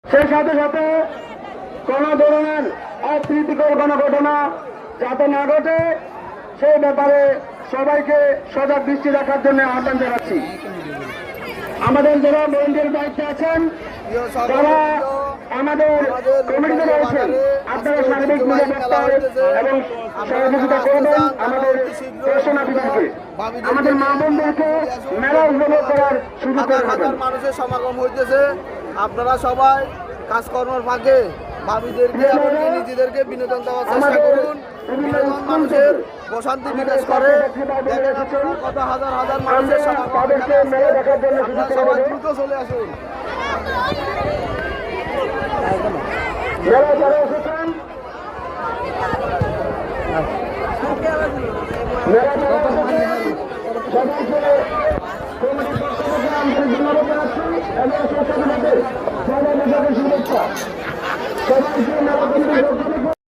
সেই সাথে সাথে কোন ধরনের অপ্রীতিকর কোনো ঘটনা যাতে না ঘটে সেই ব্যাপারে সবাইকে সজাগ দৃষ্টি রাখার জন্য আহ্বান জানাচ্ছি। আমাদের যারা ভলেন্টিয়ার দায়িত্বে আছেন, যারা আমাদের কমিটিতে রয়েছেন, আপনারা সার্বিক নিরাপত্তা এবং সহযোগিতা করবেন আমাদের প্রশাসন অফিসারকে, আমাদের মা বোনদেরকে মেলা উপভোগ করার সুযোগ করে দেবেন। মানুষের সমাগম হইতেছে, আপনারা সবাই কাজকর্মের ফাঁকে ভাবিদেরকে এমনকি নিজেদেরকে বিনোদন দেওয়ার চেষ্টা করুন। বিনোদন মানুষের প্রশান্তি বিকাশ করে। দেখেন আপনারা কত হাজার হাজার মানুষের সমাগম, আপনারা সবাই দ্রুত চলে আসুন। যারা যারা এসেছেন, সবাইকে কমিটির পক্ষ থেকে আন্তরিক ধন্যবাদ জানাচ্ছি এবং স্বেচ্ছাসেবকদের সবাই শুভেচ্ছা। সবাইকে